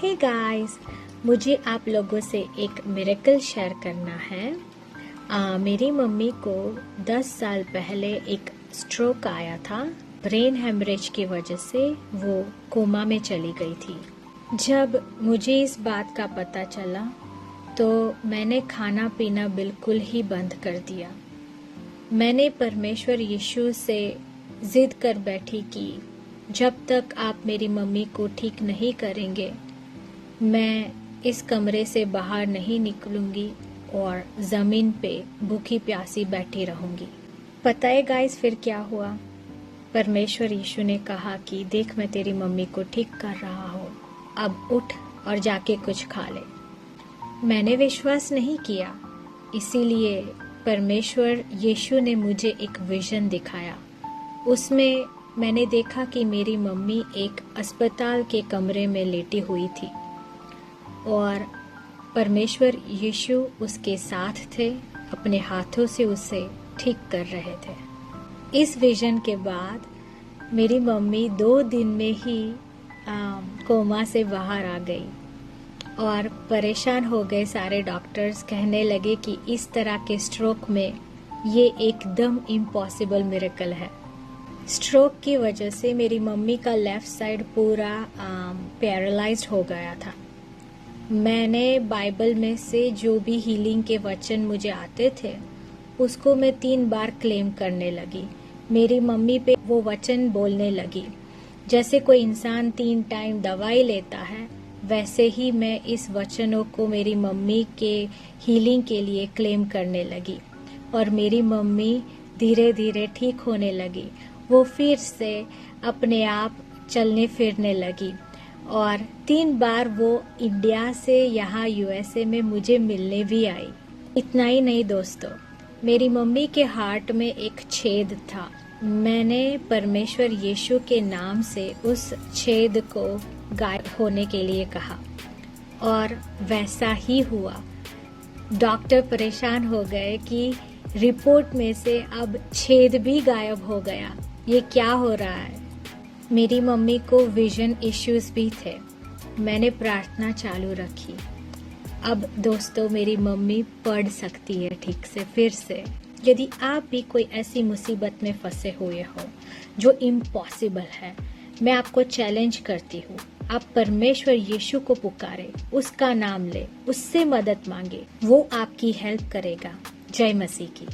Hey guys, मुझे आप लोगों से एक मिरेकल शेयर करना है। मेरी मम्मी को 10 साल पहले एक स्ट्रोक आया था। ब्रेन हेमरेज की वजह से वो कोमा में चली गई थी। जब मुझे इस बात का पता चला तो मैंने खाना पीना बिल्कुल ही बंद कर दिया। मैंने परमेश्वर यीशु से जिद कर बैठी कि जब तक आप मेरी मम्मी को ठीक नहीं करेंगे, मैं इस कमरे से बाहर नहीं निकलूंगी और ज़मीन पे भूखी प्यासी बैठी रहूंगी। पता है गाइस, फिर क्या हुआ? परमेश्वर यीशु ने कहा कि देख, मैं तेरी मम्मी को ठीक कर रहा हूँ, अब उठ और जाके कुछ खा ले। मैंने विश्वास नहीं किया, इसीलिए परमेश्वर यीशु ने मुझे एक विजन दिखाया। उसमें मैंने देखा कि मेरी मम्मी एक अस्पताल के कमरे में लेटी हुई थी और परमेश्वर यीशु उसके साथ थे, अपने हाथों से उसे ठीक कर रहे थे। इस विजन के बाद मेरी मम्मी 2 दिन में ही कोमा से बाहर आ गई और परेशान हो गए सारे डॉक्टर्स। कहने लगे कि इस तरह के स्ट्रोक में ये एकदम इम्पॉसिबल मिरेकल है। स्ट्रोक की वजह से मेरी मम्मी का लेफ्ट साइड पूरा पैरालाइज्ड हो गया था। मैंने बाइबल में से जो भी हीलिंग के वचन मुझे आते थे उसको मैं 3 बार क्लेम करने लगी। मेरी मम्मी पे वो वचन बोलने लगी। जैसे कोई इंसान 3 टाइम दवाई लेता है, वैसे ही मैं इस वचनों को मेरी मम्मी के हीलिंग के लिए क्लेम करने लगी और मेरी मम्मी धीरे धीरे ठीक होने लगी। वो फिर से अपने आप चलने फिरने लगी और 3 बार वो इंडिया से यहाँ यूएसए में मुझे मिलने भी आई। इतना ही नहीं दोस्तों, मेरी मम्मी के हार्ट में एक छेद था। मैंने परमेश्वर यीशु के नाम से उस छेद को गायब होने के लिए कहा और वैसा ही हुआ। डॉक्टर परेशान हो गए कि रिपोर्ट में से अब छेद भी गायब हो गया, ये क्या हो रहा है। मेरी मम्मी को विजन इश्यूज भी थे। मैंने प्रार्थना चालू रखी। अब दोस्तों, मेरी मम्मी पढ़ सकती है ठीक से फिर से। यदि आप भी कोई ऐसी मुसीबत में फंसे हुए हो जो इम्पॉसिबल है, मैं आपको चैलेंज करती हूँ, आप परमेश्वर यीशु को पुकारे, उसका नाम ले, उससे मदद मांगे, वो आपकी हेल्प करेगा। जय मसीह की।